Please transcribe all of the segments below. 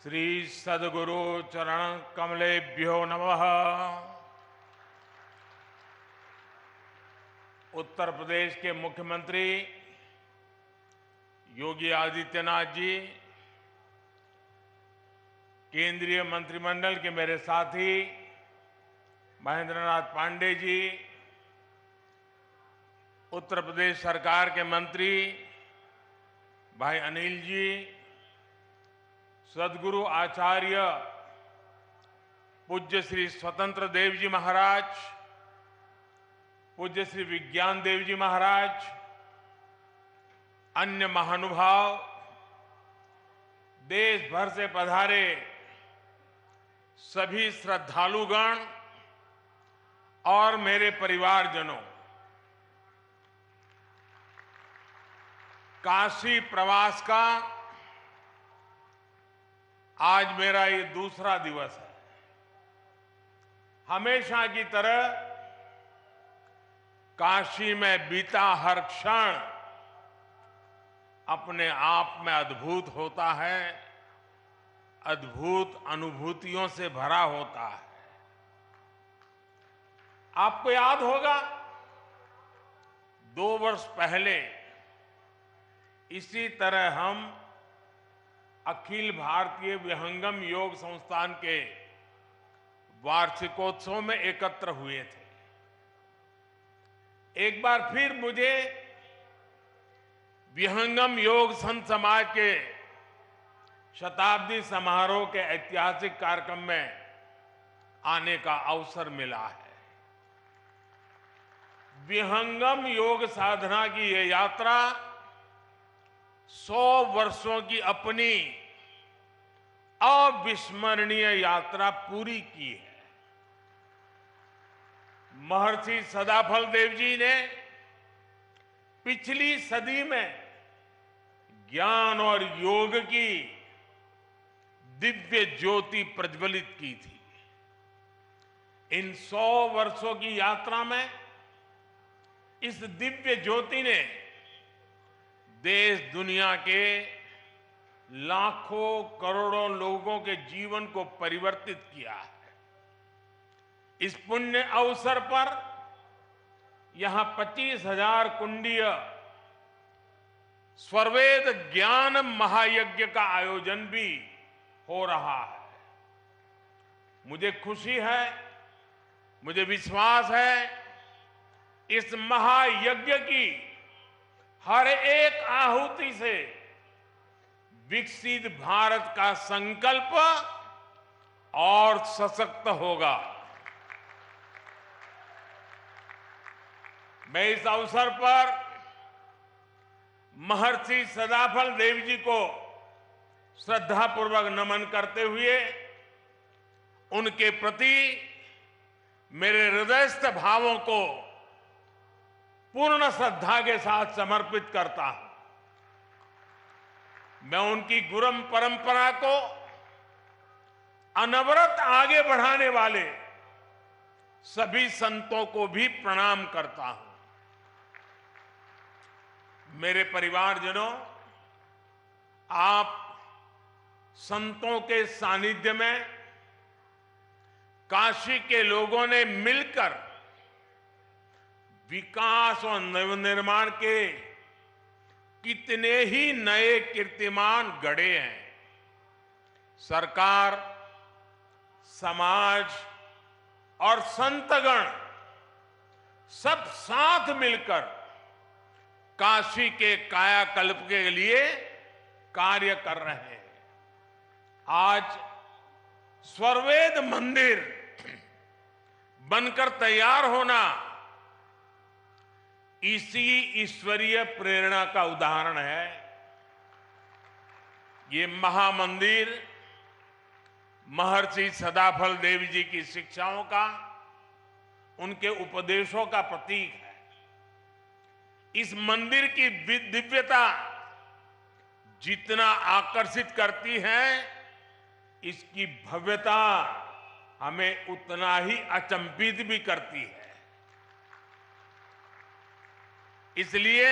श्री सद्गुरु चरण कमलेभ्यो नमः। उत्तर प्रदेश के मुख्यमंत्री योगी आदित्यनाथ जी, केंद्रीय मंत्रिमंडल के मेरे साथी महेंद्र नाथ पांडे जी, उत्तर प्रदेश सरकार के मंत्री भाई अनिल जी, सद्गुरु आचार्य पूज्य श्री स्वतंत्र देव जी महाराज, पूज्य श्री विज्ञान देव जी महाराज, अन्य महानुभाव, देश भर से पधारे सभी श्रद्धालुगण और मेरे परिवारजनों, काशी प्रवास का आज मेरा ये दूसरा दिवस है। हमेशा की तरह काशी में बीता हर क्षण अपने आप में अद्भुत होता है, अद्भुत अनुभूतियों से भरा होता है। आपको याद होगा 2 वर्ष पहले इसी तरह हम अखिल भारतीय विहंगम योग संस्थान के वार्षिकोत्सव में एकत्र हुए थे। एक बार फिर मुझे विहंगम योग संत समाज के शताब्दी समारोह के ऐतिहासिक कार्यक्रम में आने का अवसर मिला है। विहंगम योग साधना की ये यात्रा 100 वर्षों की अपनी अविस्मरणीय यात्रा पूरी की है। महर्षि सदाफल देव जी ने पिछली सदी में ज्ञान और योग की दिव्य ज्योति प्रज्वलित की थी। इन 100 वर्षों की यात्रा में इस दिव्य ज्योति ने देश दुनिया के लाखों करोड़ों लोगों के जीवन को परिवर्तित किया है। इस पुण्य अवसर पर यहां 25,000 कुंडीय स्वरवेद ज्ञान महायज्ञ का आयोजन भी हो रहा है। मुझे खुशी है, मुझे विश्वास है, इस महायज्ञ की हर एक आहुति से विकसित भारत का संकल्प और सशक्त होगा। मैं इस अवसर पर महर्षि सदाफल देव जी को श्रद्धापूर्वक नमन करते हुए उनके प्रति मेरे हृदयस्थ भावों को पूर्ण श्रद्धा के साथ समर्पित करता हूं। मैं उनकी गुरु परंपरा को अनवरत आगे बढ़ाने वाले सभी संतों को भी प्रणाम करता हूं। मेरे परिवारजनों, आप संतों के सानिध्य में काशी के लोगों ने मिलकर विकास और नवनिर्माण के कितने ही नए कीर्तिमान गढ़े हैं। सरकार, समाज और संतगण सब साथ मिलकर काशी के कायाकल्प के लिए कार्य कर रहे हैं। आज स्वरवेद मंदिर बनकर तैयार होना इसी ईश्वरीय प्रेरणा का उदाहरण है। ये महामंदिर महर्षि सदाफल देव जी की शिक्षाओं का, उनके उपदेशों का प्रतीक है। इस मंदिर की दिव्यता जितना आकर्षित करती है, इसकी भव्यता हमें उतना ही अचंभित भी करती है। इसलिए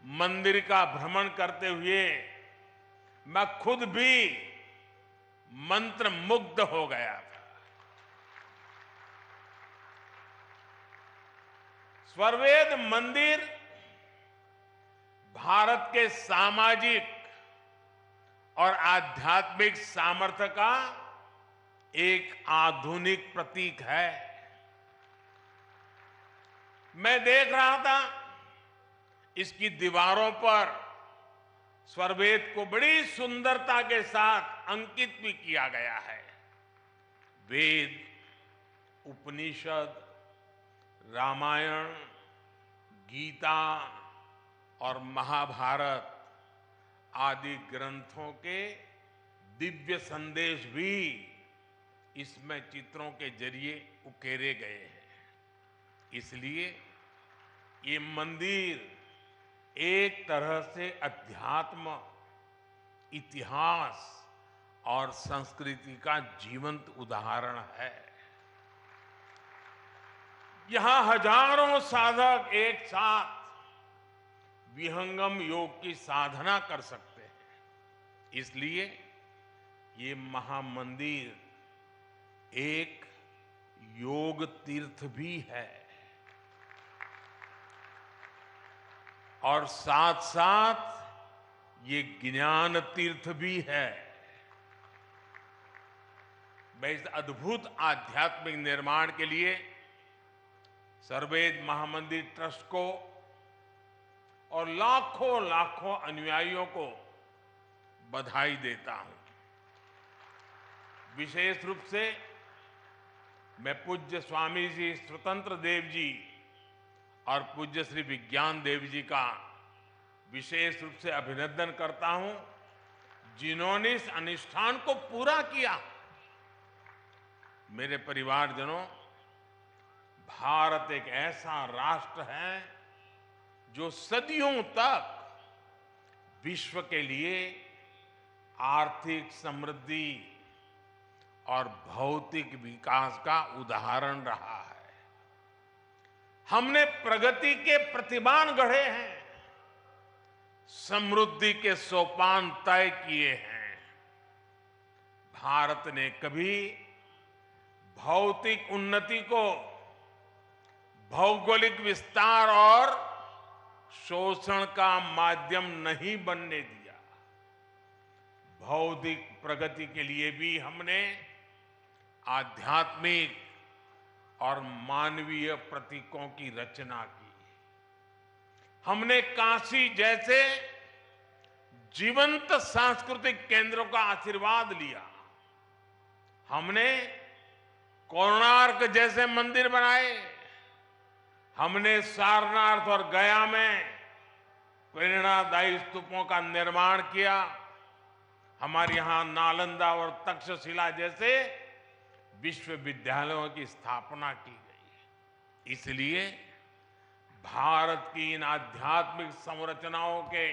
मंदिर का भ्रमण करते हुए मैं खुद भी मंत्र मुग्ध हो गया था। स्वरवेद मंदिर भारत के सामाजिक और आध्यात्मिक सामर्थ्य का एक आधुनिक प्रतीक है। मैं देख रहा था इसकी दीवारों पर स्वरवेद को बड़ी सुंदरता के साथ अंकित भी किया गया है। वेद, उपनिषद, रामायण, गीता और महाभारत आदि ग्रंथों के दिव्य संदेश भी इसमें चित्रों के जरिए उकेरे गए हैं। इसलिए ये मंदिर एक तरह से अध्यात्म, इतिहास और संस्कृति का जीवंत उदाहरण है। यहां हजारों साधक एक साथ विहंगम योग की साधना कर सकते हैं। इसलिए ये महामंदिर एक योग तीर्थ भी है और साथ साथ ये ज्ञान तीर्थ भी है। मैं इस अद्भुत आध्यात्मिक निर्माण के लिए स्वरवेद महामंदिर ट्रस्ट को और लाखों लाखों अनुयायियों को बधाई देता हूं। विशेष रूप से मैं पूज्य स्वामी जी स्वतंत्र देव जी और पूज्य श्री विज्ञान देव जी का विशेष रूप से अभिनंदन करता हूं, जिन्होंने इस अनुष्ठान को पूरा किया। मेरे परिवारजनों, भारत एक ऐसा राष्ट्र है जो सदियों तक विश्व के लिए आर्थिक समृद्धि और भौतिक विकास का उदाहरण रहा है। हमने प्रगति के प्रतिमान गढ़े हैं, समृद्धि के सोपान तय किए हैं। भारत ने कभी भौतिक उन्नति को भौगोलिक विस्तार और शोषण का माध्यम नहीं बनने दिया। भौतिक प्रगति के लिए भी हमने आध्यात्मिक और मानवीय प्रतीकों की रचना की। हमने काशी जैसे जीवंत सांस्कृतिक केंद्रों का आशीर्वाद लिया। हमने कोणार्क जैसे मंदिर बनाए। हमने सारनाथ और गया में प्रेरणादायी स्तूपों का निर्माण किया। हमारे यहां नालंदा और तक्षशिला जैसे विश्वविद्यालयों की स्थापना की गई। इसलिए भारत की इन आध्यात्मिक संरचनाओं के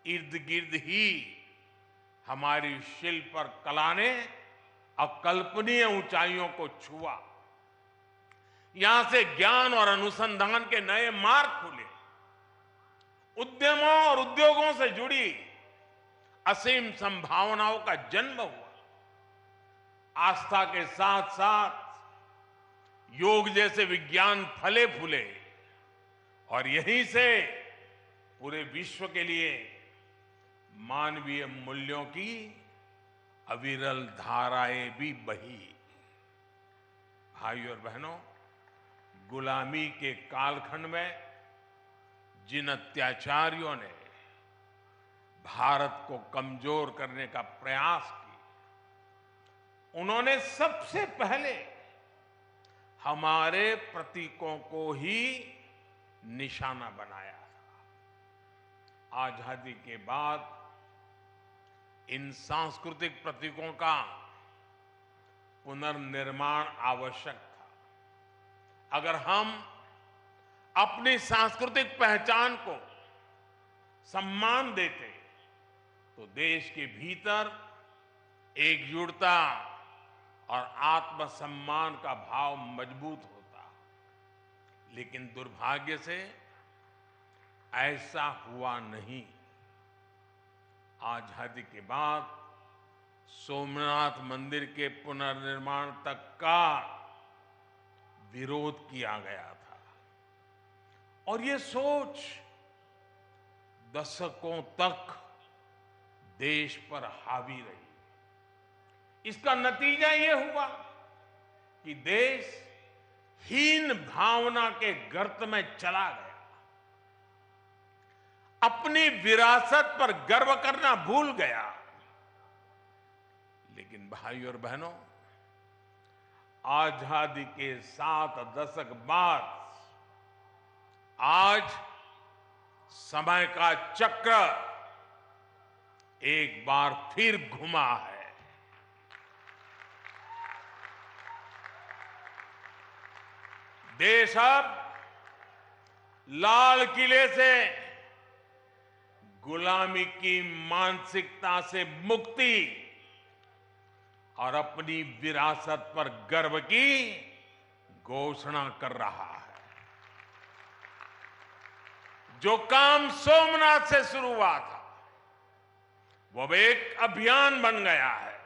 इर्द गिर्द ही हमारी शिल्प और कला ने अकल्पनीय ऊंचाइयों को छुआ। यहां से ज्ञान और अनुसंधान के नए मार्ग खुले। उद्यमों और उद्योगों से जुड़ी असीम संभावनाओं का जन्म हुआ। आस्था के साथ साथ योग जैसे विज्ञान फले फूले और यहीं से पूरे विश्व के लिए मानवीय मूल्यों की अविरल धाराएं भी बही। भाइयों और बहनों, गुलामी के कालखंड में जिन अत्याचारियों ने भारत को कमजोर करने का प्रयास किया, उन्होंने सबसे पहले हमारे प्रतीकों को ही निशाना बनाया था। आजादी के बाद इन सांस्कृतिक प्रतीकों का पुनर्निर्माण आवश्यक था। अगर हम अपनी सांस्कृतिक पहचान को सम्मान देते तो देश के भीतर एकजुटता और आत्मसम्मान का भाव मजबूत होता। लेकिन दुर्भाग्य से ऐसा हुआ नहीं। आजादी के बाद सोमनाथ मंदिर के पुनर्निर्माण तक का विरोध किया गया था और ये सोच दशकों तक देश पर हावी रही। इसका नतीजा ये हुआ कि देश हीन भावना के गर्त में चला गया, अपनी विरासत पर गर्व करना भूल गया। लेकिन भाइयों और बहनों, आजादी के 7 दशक बाद आज समय का चक्र एक बार फिर घुमा है। देश अब लाल किले से गुलामी की मानसिकता से मुक्ति और अपनी विरासत पर गर्व की घोषणा कर रहा है। जो काम सोमनाथ से शुरू हुआ था वो अब एक अभियान बन गया है।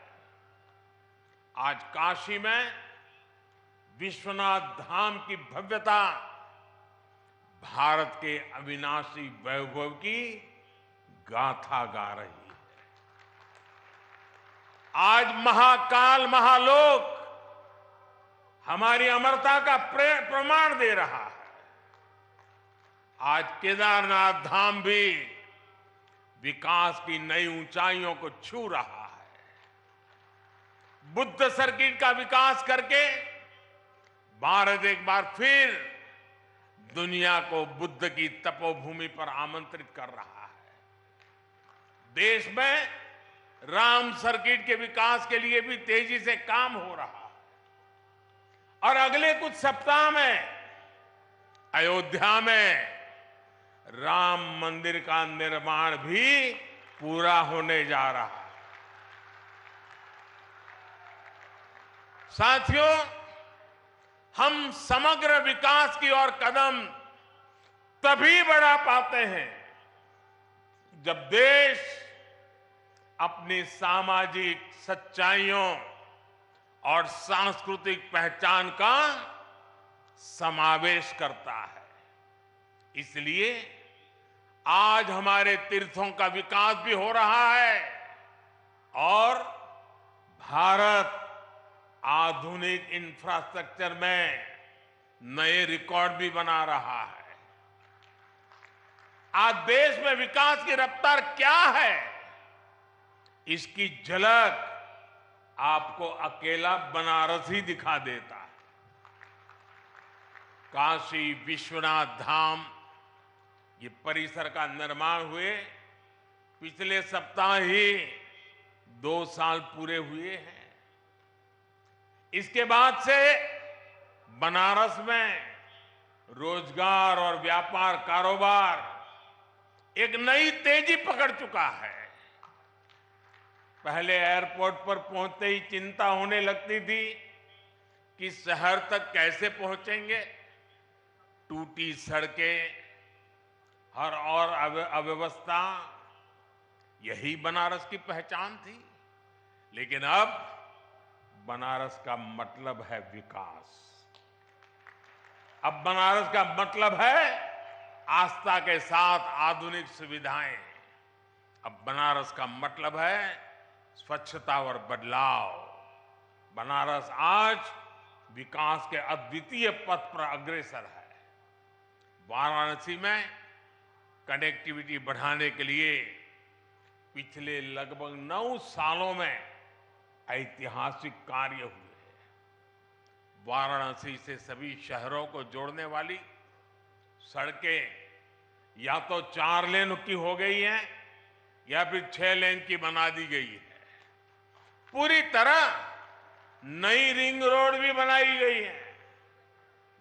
आज काशी में विश्वनाथ धाम की भव्यता भारत के अविनाशी वैभव की गाथा गा रही है। आज महाकाल महालोक हमारी अमरता का प्रमाण दे रहा है। आज केदारनाथ धाम भी विकास की नई ऊंचाइयों को छू रहा है। बुद्ध सर्किट का विकास करके भारत एक बार फिर दुनिया को बुद्ध की तपोभूमि पर आमंत्रित कर रहा है। देश में राम सर्किट के विकास के लिए भी तेजी से काम हो रहा है और अगले कुछ सप्ताह में अयोध्या में राम मंदिर का निर्माण भी पूरा होने जा रहा है। साथियों, हम समग्र विकास की ओर कदम तभी बढ़ा पाते हैं जब देश अपनी सामाजिक सच्चाइयों और सांस्कृतिक पहचान का समावेश करता है। इसलिए आज हमारे तीर्थों का विकास भी हो रहा है और भारत आधुनिक इंफ्रास्ट्रक्चर में नए रिकॉर्ड भी बना रहा है। आज देश में विकास की रफ्तार क्या है, इसकी झलक आपको अकेला बनारस ही दिखा देता है। काशी विश्वनाथ धाम ये परिसर का निर्माण हुए पिछले सप्ताह ही 2 साल पूरे हुए हैं। इसके बाद से बनारस में रोजगार और व्यापार कारोबार एक नई तेजी पकड़ चुका है। पहले एयरपोर्ट पर पहुंचते ही चिंता होने लगती थी कि शहर तक कैसे पहुंचेंगे। टूटी सड़कें, हर और अव्यवस्था, यही बनारस की पहचान थी। लेकिन अब बनारस का मतलब है विकास। अब बनारस का मतलब है आस्था के साथ आधुनिक सुविधाएं। अब बनारस का मतलब है स्वच्छता और बदलाव। बनारस आज विकास के अद्वितीय पथ पर अग्रसर है। वाराणसी में कनेक्टिविटी बढ़ाने के लिए पिछले लगभग 9 सालों में ऐतिहासिक कार्य हुए हैं। वाराणसी से सभी शहरों को जोड़ने वाली सड़कें या तो 4 लेन की हो गई हैं या फिर 6 लेन की बना दी गई है। पूरी तरह नई रिंग रोड भी बनाई गई है।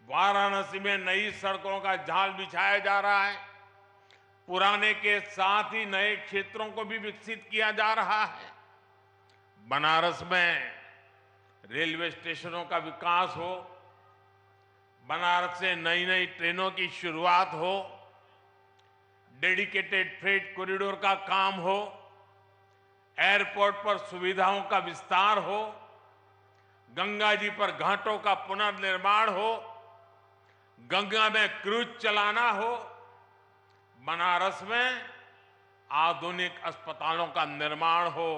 वाराणसी में नई सड़कों का जाल बिछाया जा रहा है। पुराने के साथ ही नए क्षेत्रों को भी विकसित किया जा रहा है। बनारस में रेलवे स्टेशनों का विकास हो, बनारस से नई नई ट्रेनों की शुरुआत हो, डेडिकेटेड फ्रेट कॉरिडोर का काम हो, एयरपोर्ट पर सुविधाओं का विस्तार हो, गंगा जी पर घाटों का पुनर्निर्माण हो, गंगा में क्रूज चलाना हो, बनारस में आधुनिक अस्पतालों का निर्माण हो,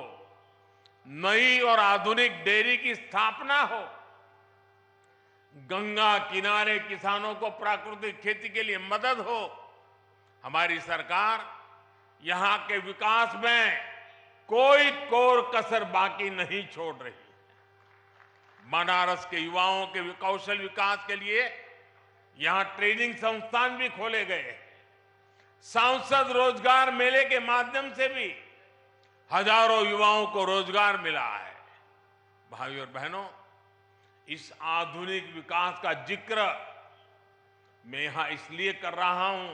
नई और आधुनिक डेयरी की स्थापना हो, गंगा किनारे किसानों को प्राकृतिक खेती के लिए मदद हो। हमारी सरकार यहां के विकास में कोई कोर कसर बाकी नहीं छोड़ रही। बनारस के युवाओं के कौशल विकास के लिए यहां ट्रेनिंग संस्थान भी खोले गए। सांसद रोजगार मेले के माध्यम से भी हजारों युवाओं को रोजगार मिला है। भाइयों और बहनों, इस आधुनिक विकास का जिक्र मैं यहां इसलिए कर रहा हूं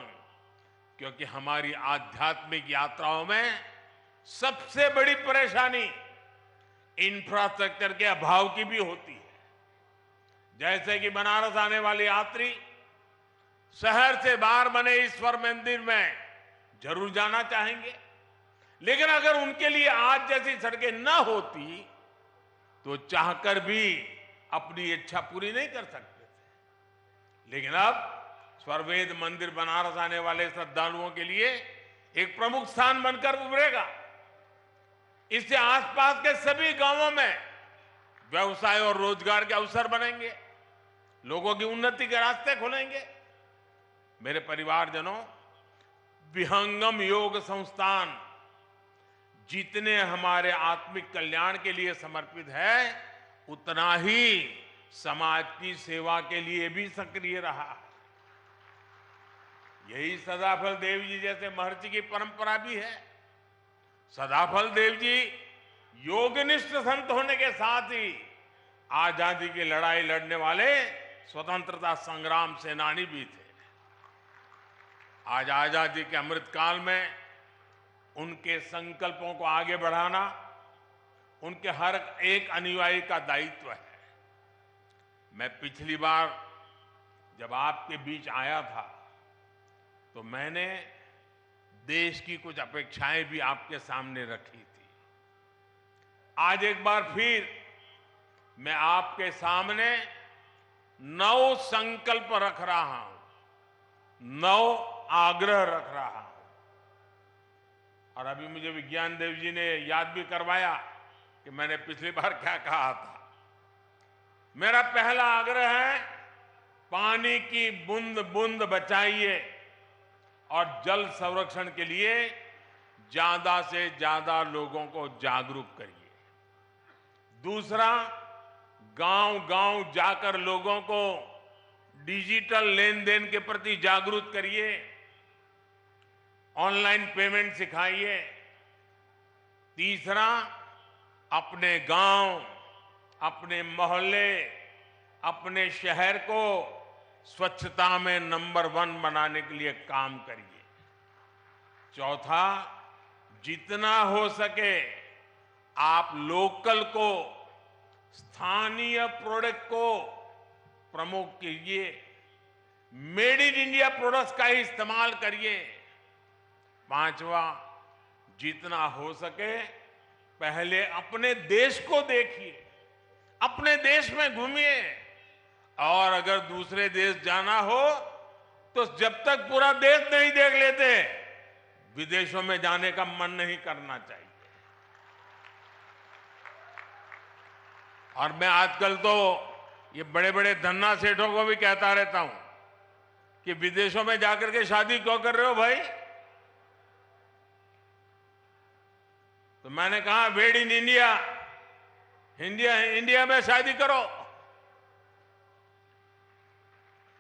क्योंकि हमारी आध्यात्मिक यात्राओं में सबसे बड़ी परेशानी इंफ्रास्ट्रक्चर के अभाव की भी होती है। जैसे कि बनारस आने वाले यात्री शहर से बाहर बने ईश्वर मंदिर में जरूर जाना चाहेंगे, लेकिन अगर उनके लिए आज जैसी सड़कें न होती तो चाहकर भी अपनी इच्छा पूरी नहीं कर सकते थे। लेकिन अब स्वर्वेद मंदिर बनारस आने वाले श्रद्धालुओं के लिए एक प्रमुख स्थान बनकर उभरेगा। इससे आसपास के सभी गांवों में व्यवसाय और रोजगार के अवसर बनेंगे, लोगों की उन्नति के रास्ते खुलेंगे। मेरे परिवारजनों, विहंगम योग संस्थान जितने हमारे आत्मिक कल्याण के लिए समर्पित है, उतना ही समाज की सेवा के लिए भी सक्रिय रहा। यही सदाफल देव जी जैसे महर्षि की परंपरा भी है। सदाफल देव जी योगनिष्ठ संत होने के साथ ही आजादी की लड़ाई लड़ने वाले स्वतंत्रता संग्राम सेनानी भी थे। आज आजादी के अमृत काल में उनके संकल्पों को आगे बढ़ाना उनके हर एक अनुयायी का दायित्व है। मैं पिछली बार जब आपके बीच आया था तो मैंने देश की कुछ अपेक्षाएं भी आपके सामने रखी थी। आज एक बार फिर मैं आपके सामने 9 संकल्प रख रहा हूं, 9 आग्रह रख रहा हूं। और अभी मुझे विज्ञान देव जी ने याद भी करवाया कि मैंने पिछली बार क्या कहा था। मेरा पहला आग्रह है, पानी की बूंद बूंद बचाइए और जल संरक्षण के लिए ज्यादा से ज्यादा लोगों को जागरूक करिए। दूसरा, गांव-गांव जाकर लोगों को डिजिटल लेन देन के प्रति जागरूक करिए, ऑनलाइन पेमेंट सिखाइए। तीसरा, अपने गांव, अपने मोहल्ले, अपने शहर को स्वच्छता में नंबर 1 बनाने के लिए काम करिए। चौथा, जितना हो सके आप लोकल को, स्थानीय प्रोडक्ट को प्रमोट कीजिए, मेड इन इंडिया प्रोडक्ट्स का ही इस्तेमाल करिए। पांचवा, जितना हो सके पहले अपने देश को देखिए, अपने देश में घूमिए, और अगर दूसरे देश जाना हो तो जब तक पूरा देश नहीं देख लेते विदेशों में जाने का मन नहीं करना चाहिए। और मैं आजकल तो ये बड़े बड़े धन्ना सेठों को भी कहता रहता हूं कि विदेशों में जाकर के शादी क्यों कर रहे हो भाई? तो मैंने कहा, मेड इन इंडिया, इंडिया में शादी करो।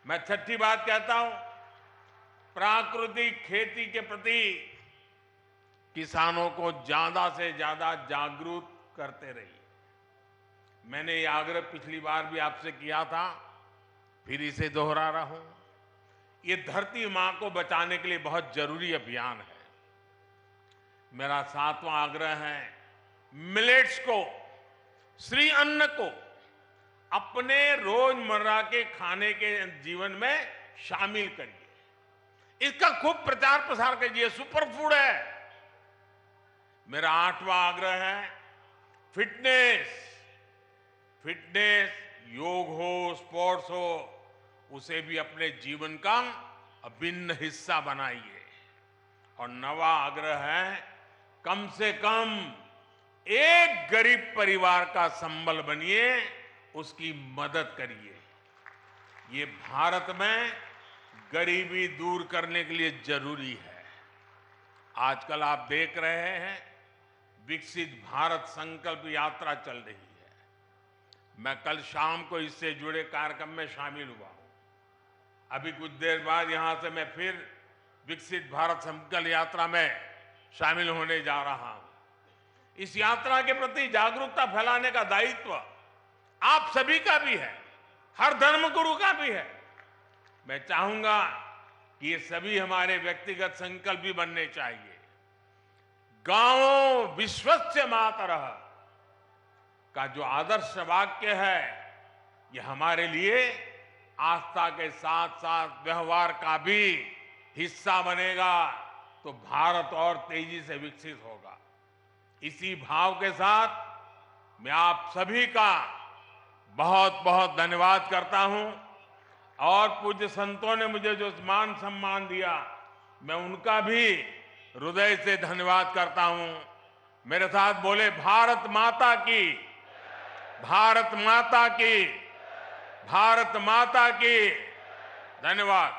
मैं छठी बात कहता हूं, प्राकृतिक खेती के प्रति किसानों को ज्यादा से ज्यादा जागरूक करते रहिए। मैंने ये आग्रह पिछली बार भी आपसे किया था, फिर इसे दोहरा रहा हूं। ये धरती मां को बचाने के लिए बहुत जरूरी अभियान है। मेरा 7वां आग्रह है, मिलेट्स को, श्री अन्न को अपने रोजमर्रा के खाने के जीवन में शामिल करिए। इसका खूब प्रचार प्रसार कीजिए। सुपर फूड है, मेरा 8वां आग्रह है, फिटनेस। फिटनेस, योग हो, स्पोर्ट्स हो, उसे भी अपने जीवन का अभिन्न हिस्सा बनाइए। और 9वां आग्रह है, कम से कम एक गरीब परिवार का संबल बनिए, उसकी मदद करिए। ये भारत में गरीबी दूर करने के लिए जरूरी है। आजकल आप देख रहे हैं, विकसित भारत संकल्प यात्रा चल रही है। मैं कल शाम को इससे जुड़े कार्यक्रम में शामिल हुआ हूं। अभी कुछ देर बाद यहां से मैं फिर विकसित भारत संकल्प यात्रा में शामिल होने जा रहा हूं। इस यात्रा के प्रति जागरूकता फैलाने का दायित्व आप सभी का भी है, हर धर्मगुरु का भी है। मैं चाहूंगा कि ये सभी हमारे व्यक्तिगत संकल्प भी बनने चाहिए। गांवों विश्वस्य मातरः का जो आदर्श वाक्य है, ये हमारे लिए आस्था के साथ साथ व्यवहार का भी हिस्सा बनेगा, तो भारत और तेजी से विकसित होगा। इसी भाव के साथ मैं आप सभी का बहुत बहुत धन्यवाद करता हूं। और पूज्य संतों ने मुझे जो मान सम्मान दिया, मैं उनका भी हृदय से धन्यवाद करता हूं। मेरे साथ बोले, भारत माता की, भारत माता की, भारत माता की। धन्यवाद।